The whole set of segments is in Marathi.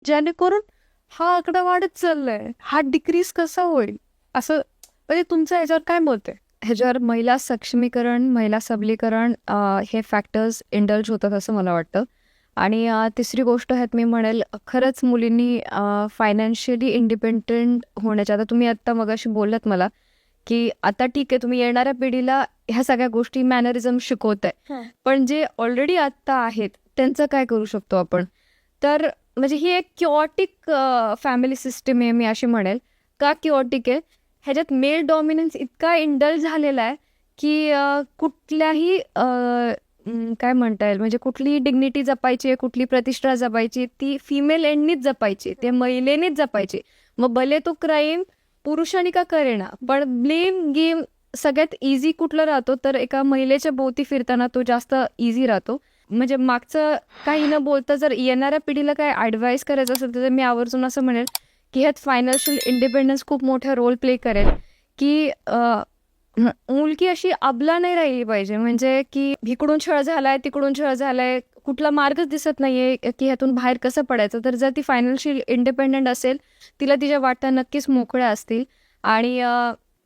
जेणेकरून हा आकडा वाढत चाललाय, हा डिक्रीज कसा होईल असं, म्हणजे तुमचं याच्यावर काय मत आहे? ह्याच्यावर महिला सक्षमीकरण, महिला सबलीकरण हे फॅक्टर्स इंडल्ज होतात असं मला वाटतं. आणि तिसरी गोष्ट ह्यात मी म्हणेल, खरंच मुलींनी फायनान्शियली इंडिपेंडंट होण्याच्या, आता तुम्ही आत्ता मगाशी बोललात मला की आता ठीक आहे तुम्ही येणाऱ्या पिढीला ह्या सगळ्या गोष्टी मॅनरिझम शिकवताय, पण जे ऑलरेडी आत्ता आहेत त्यांचं काय करू शकतो आपण? तर म्हणजे ही एक क्युऑटिक फॅमिली सिस्टीम आहे, मी अशी म्हणेल. का क्युऑटिक आहे? ह्याच्यात मेल डॉमिनन्स इतका इंडल्ज झालेला आहे की कुठल्याही काय म्हणता येईल, म्हणजे कुठली डिग्निटी जपायची आहे, कुठली प्रतिष्ठा जपायची, ती फिमेल एंडनीच जपायची, ते महिलेनीच जपायची. मग भले तो क्राईम पुरुषांनी का करेना, पण ब्लेम गेम सगळ्यात इझी कुठलं राहतो, तर एका महिलेच्या भोवती फिरताना तो जास्त इझी राहतो. म्हणजे मागचं काही न बोलता जर येणाऱ्या पिढीला काय ॲडवाईस करायचं असेल तर मी आवर्जून असं म्हणेल की ह्यात फायनान्शियल इंडिपेंडन्स खूप मोठा रोल प्ले करेल. की मुलगी अशी अबला नाही राहिली पाहिजे, म्हणजे की इकडून छळ झालाय, तिकडून छळ झालाय, कुठला मार्गच दिसत नाहीये की ह्यातून बाहेर कसं पडायचं. तर जर ती फायनान्शियल इंडिपेंडंट असेल, तिला तिच्या वाटा नक्कीच मोकळ्या असतील. आणि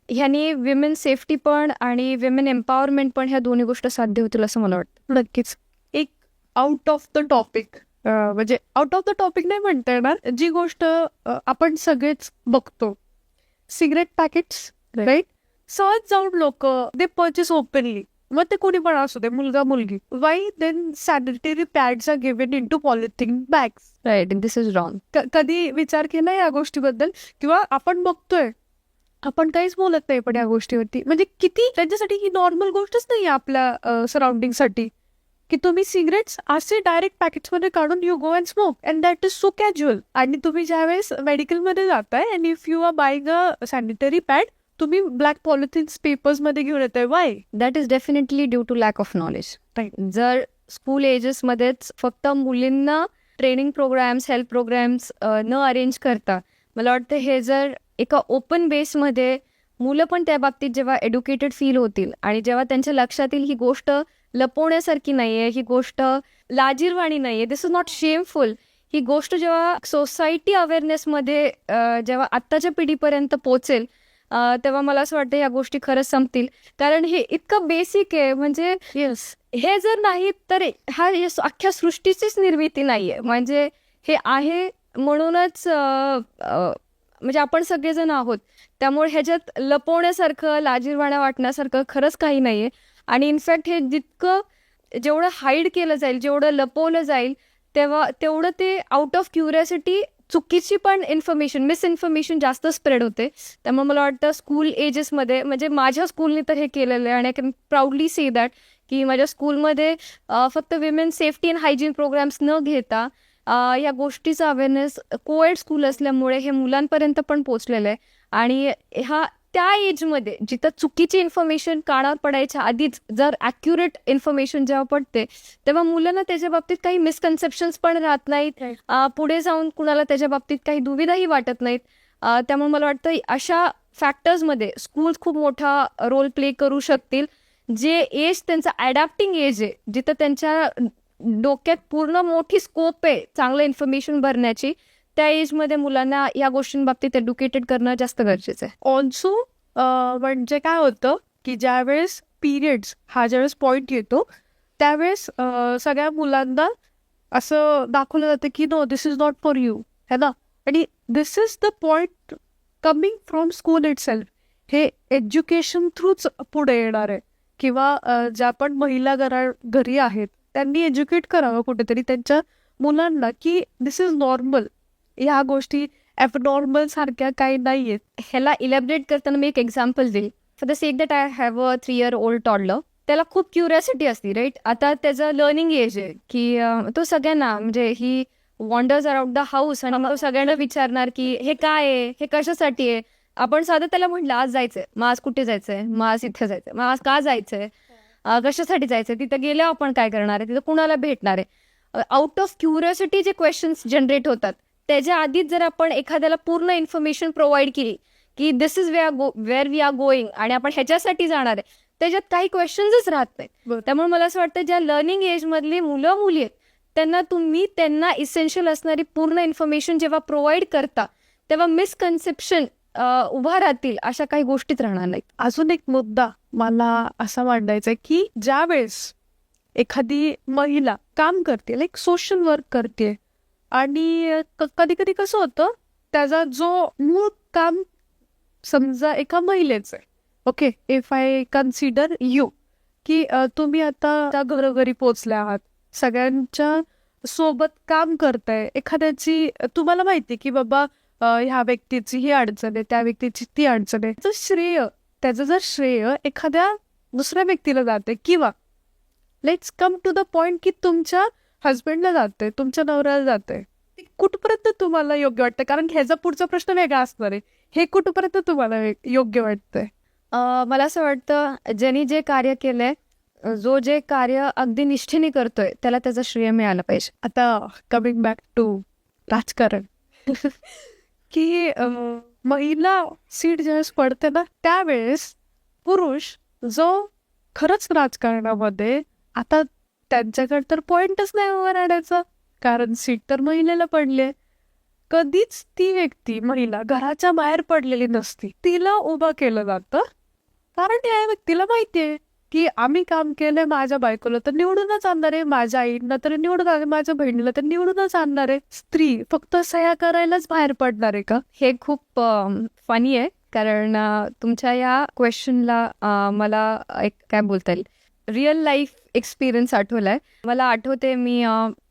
ह्यानी विमेन सेफ्टी पण आणि विमेन एम्पॉवरमेंट पण, ह्या दोन्ही गोष्टी साध्य होतील असं मला वाटतं. नक्कीच. एक आउट ऑफ द टॉपिक, म्हणजे आउट ऑफ द टॉपिक नाही म्हणता येणार, जी गोष्ट आपण सगळेच बघतो, सिगरेट पॅकेट्स, राईट? सहज जाऊन लोक दे परचेस ओपनली, मग ते कोणी पण असू दे, मुलगा मुलगी. Why then sanitary pads are given in to polythene bags? Right, this is wrong. कधी विचार केला या गोष्टीबद्दल? किंवा आपण बघतोय, आपण काहीच बोलत नाही पण या गोष्टीवरती, म्हणजे किती त्यांच्यासाठी ही नॉर्मल गोष्टच नाही आपल्या सराउंडिंग साठी, की तुम्ही सिगरेट्स असे डायरेक्ट पॅकेट्समध्ये काढून you go and smoke, and that is so casual. आणि तुम्ही ज्यावेळेस मेडिकलमध्ये जाताय and if you are buying a sanitary pad, तुम्ही ब्लॅक पॉलिथिन्स पेपर्स मध्ये घेऊन येताय. Why? That is definitely due to lack of knowledge. जर स्कूल एजेसमध्येच फक्त मुलींना ट्रेनिंग प्रोग्राम्स, हेल्थ प्रोग्राम्स न अरेंज करता, मला वाटतं हे जर एका ओपन बेसमध्ये मुलं पण त्या बाबतीत जेव्हा एड्युकेटेड फील होतील आणि जेव्हा त्यांच्या लक्षात येईल ही गोष्ट लपवण्यासारखी नाहीये, ही गोष्ट लाजिरवाणी नाहीये, दिस इज नॉट शेमफुल, ही गोष्ट जेव्हा सोसायटी अवेअरनेसमध्ये जेव्हा आत्ताच्या पिढीपर्यंत पोहोचेल, तेव्हा मला असं वाटतं या गोष्टी खरंच संपतील. कारण हे इतकं बेसिक आहे, म्हणजे येस. हे जर नाही तर हा अख्ख्या सृष्टीचीच निर्मिती नाहीये, म्हणजे हे आहे म्हणूनच म्हणजे आपण सगळेजण आहोत. त्यामुळे ह्याच्यात लपवण्यासारखं, लाजिरवाणा वाटण्यासारखं खरंच काही नाहीये. आणि इनफॅक्ट हे जितकं जेवढं हाईड केलं जाईल, जेवढं लपवलं जाईल, तेवढं ते आउट ऑफ क्युरियोसिटी चुकीची पण इन्फॉर्मेशन, मिसइन्फॉर्मेशन जास्त स्प्रेड होते. त्यामुळे मला वाटतं स्कूल एजेसमध्ये, म्हणजे माझ्या स्कूलने तर हे केलेलं आहे आणि I can proudly say that, की माझ्या स्कूलमध्ये फक्त women safety and hygiene programmes न घेता या गोष्टीचा अवेअरनेस, कोएड स्कूल असल्यामुळे हे मुलांपर्यंत पण पोचलेलं आहे. आणि ह्या त्या एजमध्ये जिथं चुकीची इन्फॉर्मेशन कानावर पडायच्या आधीच जर ॲक्युरेट इन्फॉर्मेशन जेव्हा पडते, तेव्हा मुलांना त्याच्या बाबतीत काही मिसकन्सेप्शन्स पण राहत नाहीत. पुढे जाऊन कुणाला त्याच्या बाबतीत काही दुविधाही वाटत नाहीत. त्यामुळे मला वाटतं अशा फॅक्टर्समध्ये स्कूल्स खूप मोठा रोल प्ले करू शकतील. जे एज त्यांचं ॲडॅप्टिंग एज आहे, जिथं त्यांच्या डोक्यात पूर्ण मोठी स्कोप आहे चांगलं इन्फॉर्मेशन भरण्याची, त्या एजमध्ये मुलांना या गोष्टींबाबतीत एड्युकेटेड करणं जास्त गरजेचं आहे. ऑल्सो म्हणजे काय होतं की ज्यावेळेस पिरियड्स हा ज्यावेळेस पॉईंट येतो, त्यावेळेस सगळ्या मुलांना असं दाखवलं जातं की no, this is not for you, है ना? आणि this is the point coming from school itself. हे एज्युकेशन थ्रूच पुढे येणार आहे. किंवा ज्या पण महिला घरी आहेत त्यांनी एज्युकेट करावं कुठेतरी त्यांच्या मुलांना की दिस इज नॉर्मल, ह्या गोष्टी ॲबनॉर्मल सारख्या काही नाही आहेत. ह्याला इलॅबरेट करताना मी एक एक्झाम्पल देईल. For the sake that I have a 3 year old toddler. त्याला खूप क्युरियोसिटी असते, राईट? आता त्याचं लर्निंग एज आहे की तो सगळ्यांना, म्हणजे ही वॉन्डर्स अराउंड द हाऊस आणि तो सगळ्यांना विचारणार की हे काय आहे, हे कशासाठी आहे. आपण साधं त्याला म्हटलं आज जायचंय, मग आज कुठे जायचंय, मग आज इथे जायचंय, मग आज का जायचंय, कशासाठी जायचंय, तिथं गेल्यावर आपण काय करणार आहे, तिथं कुणाला भेटणार आहे. आउट ऑफ क्युरियोसिटी जे क्वेश्चन्स जनरेट होतात, त्याच्या आधीच जर आपण एखाद्याला पूर्ण इन्फॉर्मेशन प्रोव्हाइड केली की this is where we are going आणि आपण ह्याच्यासाठी जाणार आहे, त्याच्यात काही क्वेश्चन्सच राहत नाहीत. त्यामुळे मला असं वाटतं ज्या लर्निंग एज मधली मुलं मुली आहेत त्यांना तुम्ही त्यांना इसेन्शियल असणारी पूर्ण इन्फॉर्मेशन जेव्हा प्रोव्हाइड करता तेव्हा मिसकन्सेप्शन उभा राहतील, अशा काही गोष्टीच राहणार नाहीत. अजून एक मुद्दा मला असा मांडायचा आहे की ज्या वेळेस एखादी महिला काम करते, लाईक सोशल वर्क करते, आणि कधी कधी कसं होतं, त्याचा जो मूळ काम समजा एका महिलेचं आहे, okay, if I consider you, की तुम्ही आता घरोघरी पोचल्या आहात, सगळ्यांच्या सोबत काम करताय, एखाद्याची तुम्हाला माहिती की बाबा ह्या व्यक्तीची ही अडचण आहे, त्या व्यक्तीची ती अडचण आहे, त्याचं जर श्रेय एखाद्या दुसऱ्या व्यक्तीला जाते, किंवा let's come to the point की तुमच्या हस्बंडला जाते, तुमच्या नवऱ्याला जाते, ते कुठपर्यंत तुम्हाला योग्य वाटतं? कारण ह्याचा पुढचा प्रश्न वेगळा असणार आहे. हे कुठपर्यंत तुम्हाला योग्य वाटतंय? मला असं वाटतं ज्यांनी जे कार्य केलंय, जो जे कार्य अगदी निष्ठेने करतोय त्याला त्याचं श्रेय मिळालं पाहिजे. आता कमिंग बॅक टू राजकारण की महिला सीट ज्यावेळेस पडते ना, त्यावेळेस पुरुष जो खरंच राजकारणामध्ये, आता त्यांच्याकडे तर पॉइंटच नाही उभं राहण्याचा, कारण सीट तर महिलेला पडली, कधीच ती व्यक्ती महिला घराच्या बाहेर पडलेली नसती, तिला उभं केलं जातं. कारण त्या व्यक्तीला माहितीये की आम्ही काम केलंय, माझ्या बायकोला तर निवडूनच आणणार आहे, माझ्या आईला तर निवडून आणणार, माझ्या बहिणीला तर निवडूनच आणणार आहे. स्त्री फक्त सह्या करायलाच बाहेर पडणार आहे का? हे खूप फनी आहे, कारण तुमच्या या क्वेश्चनला मला एक काय बोलता येईल, रिअल लाईफ एक्सपिरियन्स आठवलाय. मला आठवते मी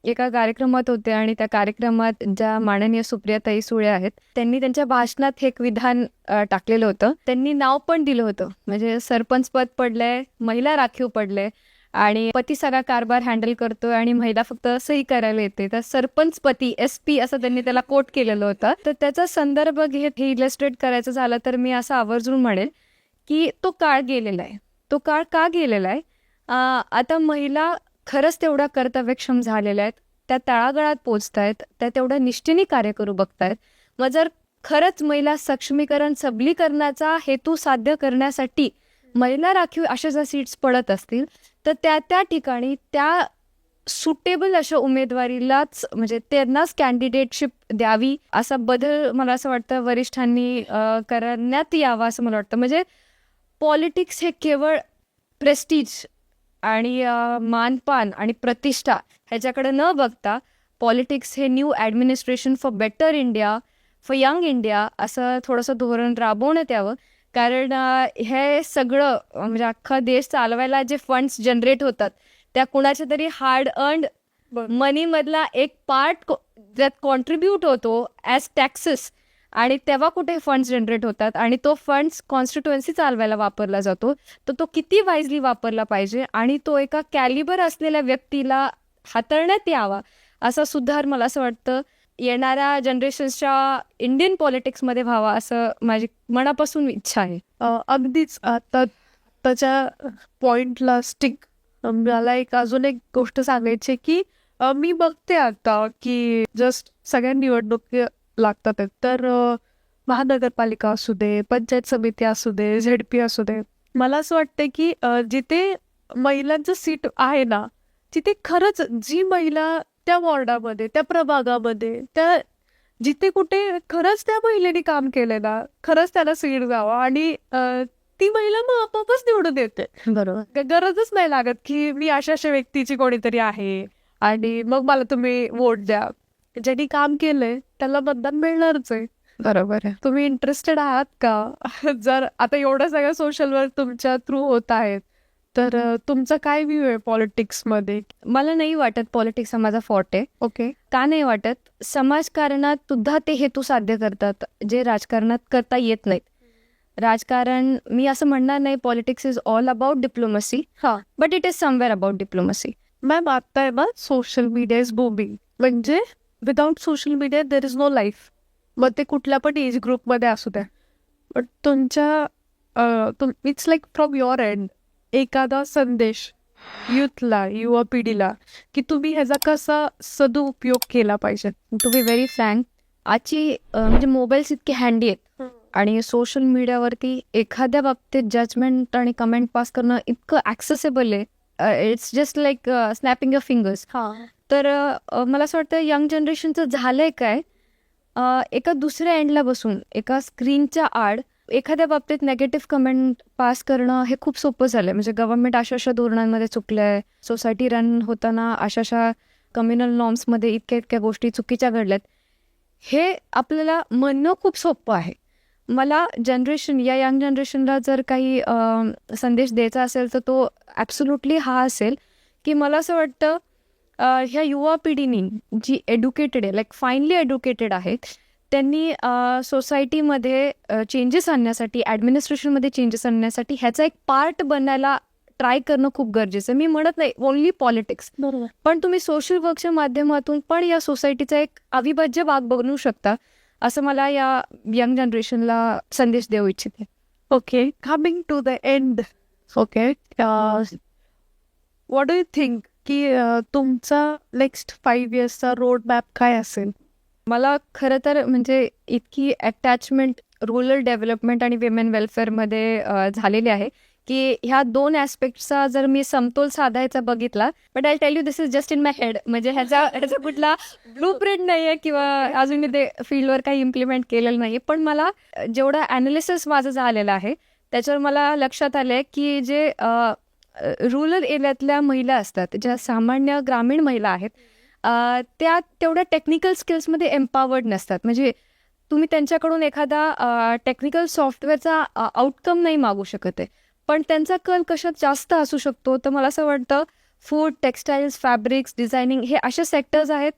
एका कार्यक्रमात होते आणि त्या कार्यक्रमात ज्या माननीय सुप्रियाताई सुळे आहेत, त्यांनी त्यांच्या भाषणात हे एक विधान टाकलेलं होतं. त्यांनी नाव पण दिलं होतं, म्हणजे सरपंच पद पडलंय, महिला राखीव पडलंय, आणि पती सगळा कारभार हँडल करतोय आणि महिला फक्त सही करायला येते. तर सरपंच पती SP असं त्यांनी त्याला कोट केलेलं होतं. तर त्याचा संदर्भ घेत हे इलस्ट्रेट करायचं झालं तर मी असं आवर्जून म्हणेल की तो काळ गेलेला आहे. तो काळ का गेलेला आहे? आता महिला खरंच तेवढ्या कर्तव्यक्षम झालेल्या आहेत, त्या तळागाळात पोचतायत, त्या तेवढ्या निष्ठेने कार्य करू बघतायत. मग जर खरंच महिला सक्षमीकरण, सबलीकरणाचा हेतू साध्य करण्यासाठी महिला राखीव अशा जर सीट्स पडत असतील तर त्या ठिकाणी त्या सुटेबल अशा उमेदवारीलाच, म्हणजे त्यांनाच कॅन्डिडेटशिप द्यावी, असा बदल मला असं वाटतं वरिष्ठांनी करण्यात यावा असं मला वाटतं. म्हणजे पॉलिटिक्स हे केवळ प्रेस्टीज आणि मानपान आणि प्रतिष्ठा ह्याच्याकडे न बघता, पॉलिटिक्स हे new administration for better India, for young India असं थोडंसं धोरण राबवण्यात यावं. कारण हे सगळं म्हणजे अख्खा देश चालवायला जे फंड्स जनरेट होतात त्या कुणाच्या तरी हार्ड अर्न्ड मनीमधला एक पार्ट ज्यात कॉन्ट्रीब्यूट होतो ॲज टॅक्सेस, आणि तेव्हा कुठे फंड्स जनरेट होतात आणि तो फंड्स कॉन्स्टिट्युएन्सी चालवायला वापरला जातो. तर तो किती वाईजली वापरला पाहिजे आणि तो एका कॅलिबर असलेल्या व्यक्तीला हाताळण्यात यावा, असा सुधार मला असं वाटतं येणाऱ्या जनरेशन्सच्या इंडियन पॉलिटिक्समध्ये व्हावा, असं माझी मनापासून इच्छा आहे. अगदीच. आता त्याच्या पॉइंटला स्टिक मला अजून एक गोष्ट सांगायची की मी बघते आता की जस्ट सगळ्या निवडणूक लागतात आहेत, तर महानगरपालिका असू दे, पंचायत समिती असू दे, ZP असू दे, मला असं वाटतं की जिथे महिलांचं सीट आहे ना, तिथे खरंच जी महिला त्या वॉर्डामध्ये, त्या प्रभागामध्ये, त्या जिथे कुठे खरंच त्या महिलेने काम केलंय ना, खरंच त्याला सीट जावं आणि ती महिला मग आपोआपच निवडून येते. बरोबर. गरजच नाही लागत की मी अशा कोणीतरी कोणीतरी आहे आणि मग मला तुम्ही वोट द्या. ज्यांनी काम केलंय त्याला मतदान मिळणारच आहे. बरोबर आहे. तुम्ही इंटरेस्टेड आहात का? जर आता एवढं सगळं सोशल वर्क तुमच्या थ्रू होत आहेत, तर तुमचा काय व्ह्यू आहे पॉलिटिक्समध्ये? मला नाही वाटत पॉलिटिक्स हा माझा फॉर्ट आहे. ओके. का नाही वाटत? समाजकारणात सुद्धा ते हेतू साध्य करतात जे राजकारणात करता येत नाहीत. राजकारण, मी असं म्हणणार नाही politics is all about diplomacy, हा, but it is somewhere about diplomacy. Ma'am आता आहे ना सोशल मीडिया इज बूमिंग, म्हणजे without social media there is no life. मग ते कुठल्या पण एज ग्रुपमध्ये असू द्या, बट तुमच्या it's like from your end एखादा संदेश युथला, युवा पिढीला, की तुम्ही ह्याचा कसा सदुपयोग केला पाहिजे. टू बी व्हेरी फ्रँक, आजची म्हणजे मोबाईल्स इतके हँडी आहेत आणि सोशल मीडियावरती एखाद्या बाबतीत जजमेंट आणि कमेंट पास करणं इतकं ॲक्सेसेबल आहे. It's just like snapping your fingers. तर मला असं वाटतं यंग जनरेशनचं झालंय काय, एका दुसऱ्या एंडला बसून एका स्क्रीनच्या आड एखाद्या बाबतीत नेगेटिव्ह कमेंट पास करणं हे खूप सोपं झालंय. म्हणजे गव्हर्नमेंट अशा धोरणांमध्ये चुकलंय, सोसायटी रन होताना अशा कम्युनल नॉर्म्समध्ये इतक्या गोष्टी चुकीच्या घडल्यात, हे आपल्याला म्हणणं खूप सोपं आहे. मला या यंग जनरेशनला जर काही संदेश द्यायचा असेल तर तो ॲब्सोल्युटली हा असेल की मला असं वाटतं ह्या युवा पिढीनी जी एड्युकेटेड आहे, लाईक फाईनली एड्युकेटेड आहेत, त्यांनी सोसायटीमध्ये चेंजेस आणण्यासाठी, ॲडमिनिस्ट्रेशनमध्ये चेंजेस आणण्यासाठी ह्याचा एक पार्ट बनायला ट्राय करणं खूप गरजेचं आहे. मी म्हणत नाही ओनली पॉलिटिक्स, बरोबर. पण तुम्ही सोशल वर्कच्या माध्यमातून पण या सोसायटीचा एक अविभाज्य भाग बनवू शकता, असं मला या यंग जनरेशनला संदेश देऊ इच्छिते. Okay, coming to the end. Okay, what do you think की तुमचा नेक्स्ट 5 yearsचा रोड मॅप काय असेल? मला खरं तर म्हणजे इतकी अटॅचमेंट रुरल डेव्हलपमेंट आणि विमेन वेलफेअरमध्ये झालेली आहे की ह्या 2 ॲस्पेक्टचा जर मी समतोल साधायचा बघितला, but I tell you this is just in my head. म्हणजे ह्याचा कुठला ब्लू प्रिंट नाही आहे किंवा अजून मी ते फील्डवर काही इम्प्लिमेंट केलेलं नाही. पण मला जेवढं ॲनालिसिस माझं झालेलं आहे त्याच्यावर मला लक्षात आलं आहे की जे रुरल एरियातल्या महिला असतात, ज्या सामान्य ग्रामीण महिला आहेत, त्या तेवढ्या टेक्निकल स्किल्समध्ये एम्पावर्ड नसतात. म्हणजे तुम्ही त्यांच्याकडून एखादा टेक्निकल सॉफ्टवेअरचा आउटकम नाही मागू शकत आहे, पण त्यांचा कल कशात जास्त असू शकतो. तर मला असं वाटतं फूड, टेक्स्टाईल्स, फॅब्रिक्स, डिझायनिंग हे असे सेक्टर्स आहेत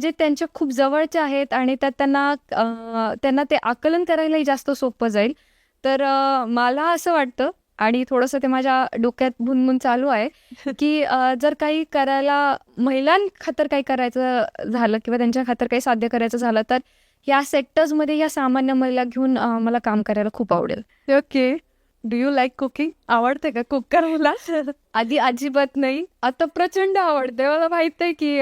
जे त्यांच्या खूप जवळचे आहेत आणि त्यात त्यांना ते आकलन करायलाही जास्त सोपं जाईल. तर मला असं वाटतं, आणि थोडंसं ते माझ्या डोक्यात भुनभुन चालू आहे की जर काही करायला, महिलांखातर काही करायचं झालं किंवा त्यांच्या खातर काही साध्य करायचं झालं तर या सेक्टर्समध्ये या सामान्य महिला घेऊन मला काम करायला खूप आवडेल. Okay, do you like cooking? आवडते का कुक करायला? आधी अजिबात नाही, आता प्रचंड आवडते. मला माहित आहे की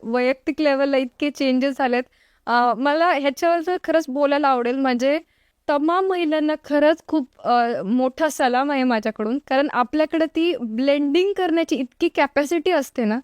वैयक्तिक लेवलला इतके चेंजेस झालेत. मला ह्याच्यावर जर खरंच बोलायला आवडेल, म्हणजे तमाम महिलांना खरंच खूप मोठा सलाम आहे माझ्याकडून, कारण आपल्याकडे ती ब्लेंडिंग करण्याची इतकी कॅपॅसिटी असते ना.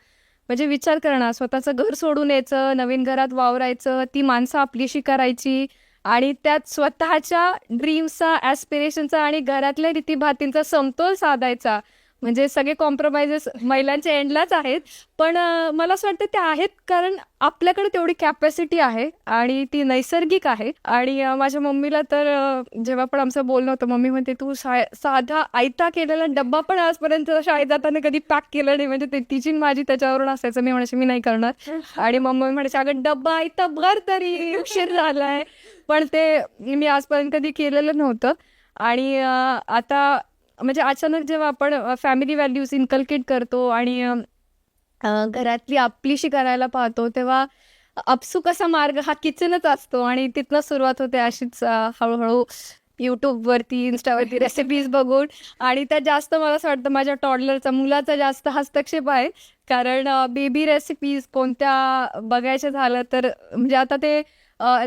म्हणजे विचार करणं, स्वतःचं घर सोडून यायचं, नवीन घरात वावरायचं, ती माणसं आपलीशी करायची आणि त्यात स्वतःच्या ड्रीम्सचा, ॲस्पिरेशनचा आणि घरातल्या रीतीभातींचा समतोल साधायचा. म्हणजे सगळे कॉम्प्रोमाइजेस महिलांच्या एंडलाच आहेत, पण मला असं वाटतं ते आहेत कारण आपल्याकडे तेवढी कॅपॅसिटी आहे आणि ती नैसर्गिक आहे. आणि माझ्या मम्मीला तर जेव्हा पण आमचं बोलणं होतं, मम्मी म्हणते तू साधा आयता केलेला डब्बा पण आजपर्यंत शाळेत जाताना कधी पॅक केलं नाही. म्हणजे तिची माझी त्याच्यावरून असायचं. मी म्हणायचे मी नाही करणार, आणि मम्मी म्हणायचे अगं डब्बा आयता भर तरी उशीर झालाय. पण ते मी आजपर्यंत कधी केलेलं नव्हतं. आणि आता म्हणजे अचानक जेव्हा आपण फॅमिली व्हॅल्यूज इन्कल्केट करतो आणि घरातली आपलीशी करायला पाहतो, तेव्हा अपसूक असा मार्ग हा किचनच असतो आणि तिथनं सुरुवात होते अशीच हळूहळू यूट्यूबवरती, इन्स्टावरती रेसिपीज बघून. आणि त्यात जास्त मला असं वाटतं माझ्या मुलाचा जास्त हस्तक्षेप आहे, कारण बेबी रेसिपीज कोणत्या बघायचं झालं तर म्हणजे आता ते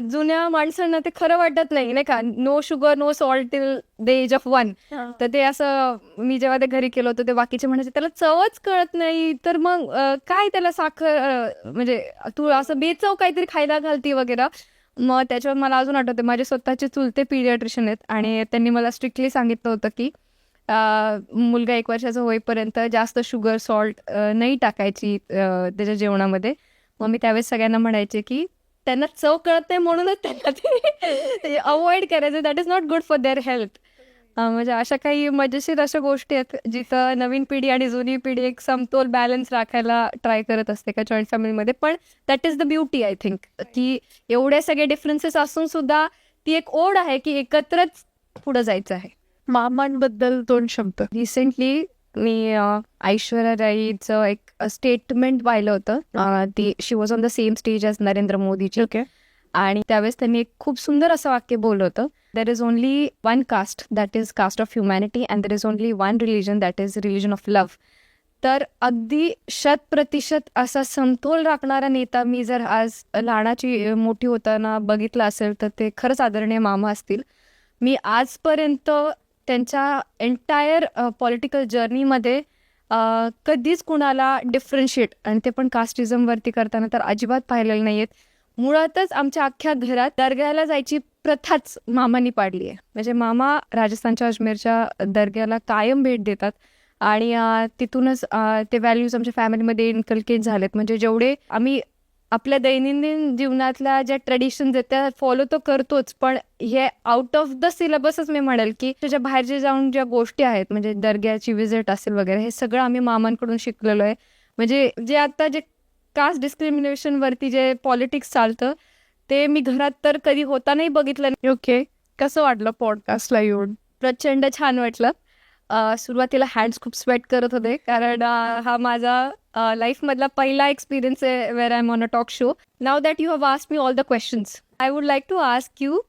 जुन्या माणसांना ते खरं वाटत नाही का, no sugar no salt till the age of 1. तर ते असं मी जेव्हा ते घरी केलं होतं ते बाकीचे म्हणायचे त्याला चवच कळत नाही, तर मग काय त्याला साखर, म्हणजे तू असं बेचव काहीतरी खायला घालती वगैरे. मग त्याच्यावर मला अजून आठवते माझे स्वतःचे चुलते पीडियाट्रिशियन आहेत आणि त्यांनी मला स्ट्रिक्टली सांगितलं होतं की मुलगा 1 वर्षाचा होईपर्यंत जास्त शुगर, सॉल्ट नाही टाकायची त्याच्या जेवणामध्ये. मग मी त्यावेळेस सगळ्यांना म्हणायचे की त्यांना चव कळत नाही म्हणूनच त्यांना ते अवॉइड करायचं, that is not good for their health. म्हणजे अशा काही मजेशीर अशा गोष्टी आहेत जिथं नवीन पिढी आणि जुनी पिढी एक समतोल बॅलन्स राखायला ट्राय करत असते का जॉईंट फॅमिलीमध्ये. पण that is the beauty I think, की एवढे सगळे डिफरन्सेस असून सुद्धा ती एक ओढ आहे की एकत्रच पुढं जायचं आहे. मामांबद्दल 2 शब्द. रिसेंटली मी ऐश्वर्या राईचं एक स्टेटमेंट पाहिलं होतं. ती she was on the same stage as Narendra मोदीची. ओके. आणि त्यावेळेस त्यांनी एक खूप सुंदर असं वाक्य बोललं होतं, there is only one caste that is caste of humanity and there is only one religion that is religion of love. तर अगदी 100% असा समतोल राखणारा नेता मी जर आज लहानाची मोठी होताना बघितला असेल तर ते खरंच आदरणीय मामा असतील. मी आजपर्यंत त्यांच्या एंटायर पॉलिटिकल जर्नीमध्ये कधीच कुणाला डिफरन्शिएट आणि ते पण कास्टिझमवरती करताना तर अजिबात पाहिलेलं नाही आहेत. मुळातच आमच्या अख्ख्या घरात दर्ग्याला जायची प्रथाच मामांनी पाडली आहे. म्हणजे मामा राजस्थानच्या अजमेरच्या दर्ग्याला कायम भेट देतात आणि तिथूनच ते व्हॅल्यूज आमच्या फॅमिलीमध्ये इन्कल्केट झालेत. म्हणजे जेवढे आम्ही आपल्या दैनंदिन जीवनातल्या ज्या ट्रेडिशन्स आहेत त्या फॉलो तर करतोच, पण हे आउट ऑफ द सिलेबसच मी म्हणेल की त्याच्या बाहेरचे जाऊन ज्या गोष्टी आहेत, म्हणजे दर्ग्याची विजिट असेल वगैरे, हे सगळं आम्ही मामांकडून शिकलेलो आहे. म्हणजे जे आता जे कास्ट डिस्क्रिमिनेशनवरती जे पॉलिटिक्स चालतं ते मी घरात तर कधी होतानाही बघितलं नाही. ओके, कसं वाटलं पॉडकास्टला येऊन? प्रचंड छान वाटलं. सुरुवातीला हँड्स खूप स्वेट करत होते कारण हा माझा लाईफमधला पहिला एक्सपिरियन्स आहे where I am on a talk show. Now that you have asked me all the questions, I would like to ask you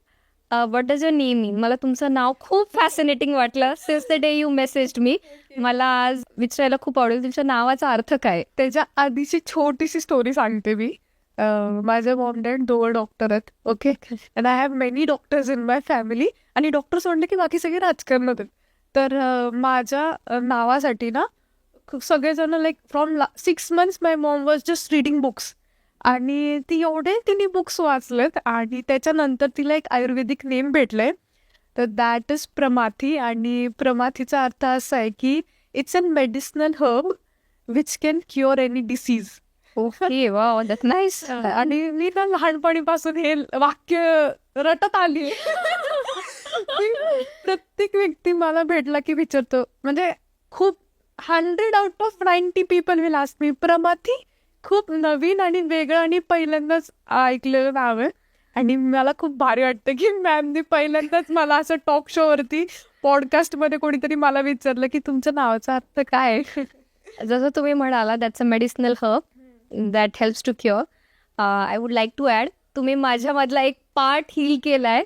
what does your name mean. मला तुमचं नाव खूप फॅसिनेटिंग वाटलं since the day you messaged me. मला आज विचारायला खूप आवडेल तुमच्या नावाचा अर्थ काय. त्याच्या आधीची छोटीशी स्टोरी सांगते मी. माझे मॉम डॅड दोघं डॉक्टर आहेत. Okay, and I have many doctors in my family. आणि डॉक्टर सोडले की बाकी सगळे राजकारणात आहेत. तर माझ्या नावासाठी ना सगळेजण like from 6 months my Maugham was just reading books. आणि तिने बुक्स वाचलेत आणि त्याच्यानंतर तिला एक आयुर्वेदिक नेम भेटलंय. तर दॅट इज प्रमाथी. आणि प्रमाथीचा अर्थ असा आहे की it's an medicinal herb which can cure any disease. Okay, wow, that's nice. आणि मी ना लहानपणीपासून हे वाक्य रटत आली. प्रत्येक व्यक्ती मला भेटला की विचारतो, म्हणजे खूप 100 out of 90 people will ask me Pramathi. खूप नवीन आणि वेगळं आणि पहिल्यांदाच ऐकलेलं नाव आहे. आणि मला खूप भारी वाटतं की मॅमनी पहिल्यांदाच मला असं टॉक शो वरती पॉडकास्टमध्ये कोणीतरी मला विचारलं की तुमच्या नावाचा अर्थ काय आहे. जसं तुम्ही म्हणाला that's a medicinal herb that helps to cure. I would like to add, तुम्ही माझ्यामधला एक पार्ट हील केलाय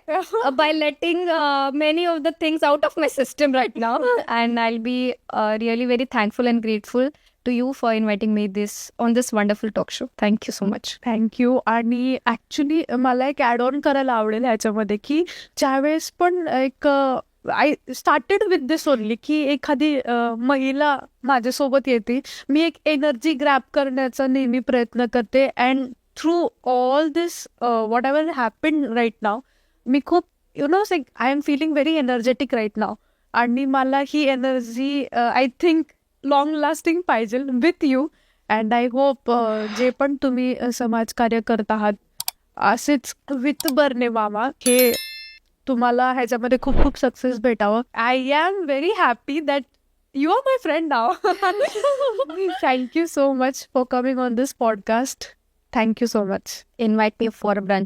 by letting many of the things out of my system right now, and I will be really very thankful and grateful to you for inviting me on this wonderful talk show. Thank you so much. Thank you. आणि ॲक्च्युली मला एक ॲड ऑन करायला आवडेल ह्याच्यामध्ये की ज्यावेळेस पण एक I started with this only की एखादी महिला माझ्यासोबत येते, मी एक एनर्जी ग्रॅब करण्याचा नेहमी प्रयत्न करते. And through all this whatever happen right now, मी खूप I am feeling very energetic right now. आणि मला ही energy I think long lasting पाहिजे with you. And I hope जे पण तुम्ही समाजकार्य करत आहात असेच विथ बर्ने मामा, हे तुम्हाला ह्याच्यामध्ये खूप खूप सक्सेस भेटावं. I am very happy that you are my friend now. Thank you so much for coming on this podcast. Thank you so much. Invite me for a brunch